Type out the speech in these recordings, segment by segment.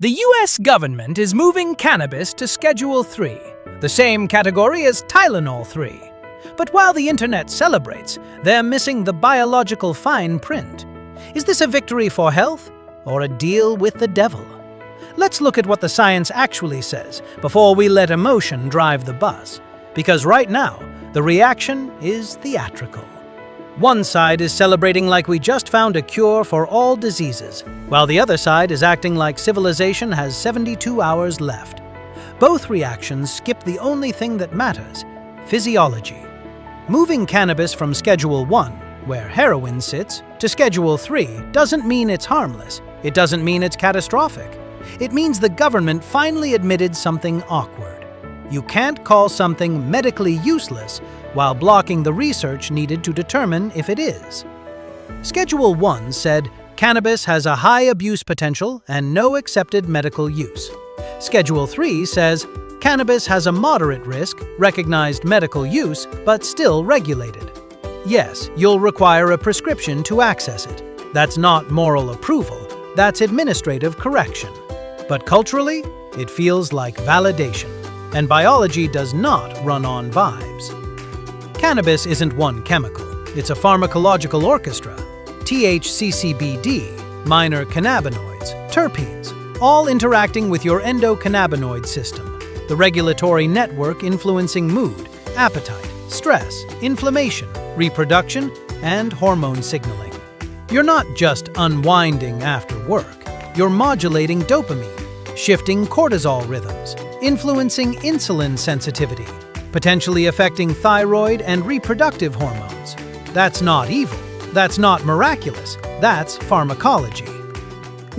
The US government is moving cannabis to Schedule 3, the same category as Tylenol 3. But while the internet celebrates, they're missing the biological fine print. Is this a victory for health or a deal with the devil? Let's look at what the science actually says before we let emotion drive the bus. Because right now, the reaction is theatrical. One side is celebrating like we just found a cure for all diseases, while the other side is acting like civilization has 72 hours left. Both reactions skip the only thing that matters: physiology. Moving cannabis from Schedule 1, where heroin sits, to Schedule 3 doesn't mean it's harmless. It doesn't mean it's catastrophic. It means the government finally admitted something awkward. You can't call something medically useless while blocking the research needed to determine if it is. Schedule 1 said cannabis has a high abuse potential and no accepted medical use. Schedule 3 says cannabis has a moderate risk, recognized medical use, but still regulated. Yes, you'll require a prescription to access it. That's not moral approval, that's administrative correction. But culturally, it feels like validation. And biology does not run on vibes. Cannabis isn't one chemical. It's a pharmacological orchestra. THC-CBD, minor cannabinoids, terpenes, all interacting with your endocannabinoid system, the regulatory network influencing mood, appetite, stress, inflammation, reproduction, and hormone signaling. You're not just unwinding after work. You're modulating dopamine, shifting cortisol rhythms, influencing insulin sensitivity, potentially affecting thyroid and reproductive hormones. That's not evil. That's not miraculous. That's pharmacology.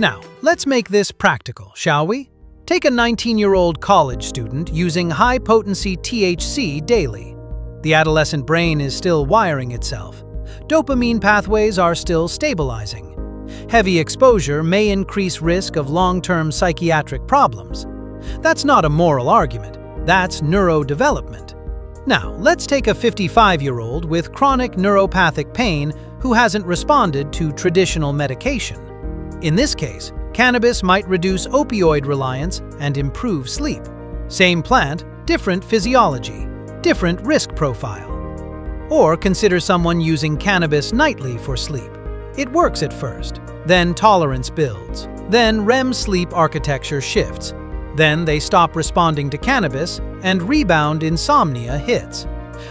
Now, let's make this practical, shall we? Take a 19-year-old college student using high-potency THC daily. The adolescent brain is still wiring itself. Dopamine pathways are still stabilizing. Heavy exposure may increase risk of long-term psychiatric problems. That's not a moral argument. That's neurodevelopment. Now, let's take a 55-year-old with chronic neuropathic pain who hasn't responded to traditional medication. In this case, cannabis might reduce opioid reliance and improve sleep. Same plant, different physiology, different risk profile. Or consider someone using cannabis nightly for sleep. It works at first, then tolerance builds, then REM sleep architecture shifts. Then they stop responding to cannabis and rebound insomnia hits.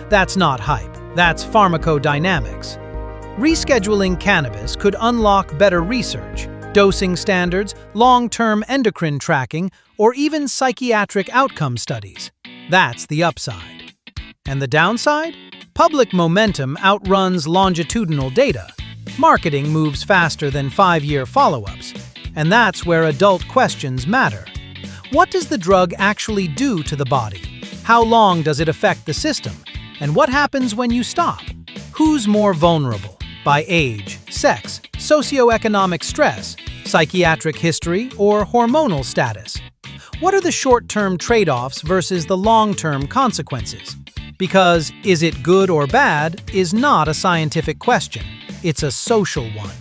That's not hype, that's pharmacodynamics. Rescheduling cannabis could unlock better research, dosing standards, long-term endocrine tracking, or even psychiatric outcome studies. That's the upside. And the downside? Public momentum outruns longitudinal data. Marketing moves faster than 5-year follow-ups. And that's where adult questions matter. What does the drug actually do to the body? How long does it affect the system? And what happens when you stop? Who's more vulnerable? By age, sex, socioeconomic stress, psychiatric history, or hormonal status? What are the short-term trade-offs versus the long-term consequences? Because is it good or bad is not a scientific question. It's a social one.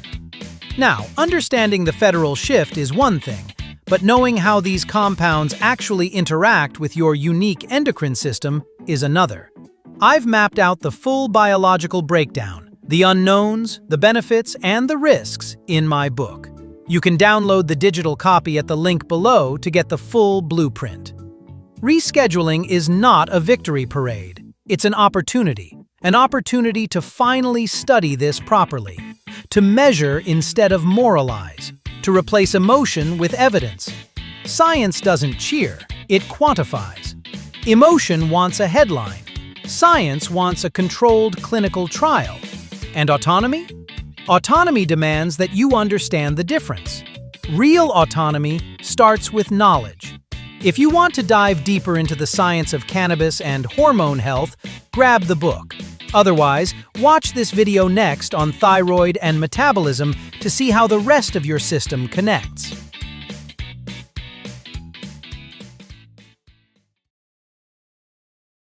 Now, understanding the federal shift is one thing, but knowing how these compounds actually interact with your unique endocrine system is another. I've mapped out the full biological breakdown, the unknowns, the benefits, and the risks in my book. You can download the digital copy at the link below to get the full blueprint. Rescheduling is not a victory parade. It's an opportunity to finally study this properly, to measure instead of moralize, to replace emotion with evidence. Science doesn't cheer, it quantifies. Emotion wants a headline. Science wants a controlled clinical trial. And autonomy? Autonomy demands that you understand the difference. Real autonomy starts with knowledge. If you want to dive deeper into the science of cannabis and hormone health, grab the book. Otherwise, watch this video next on thyroid and metabolism to see how the rest of your system connects.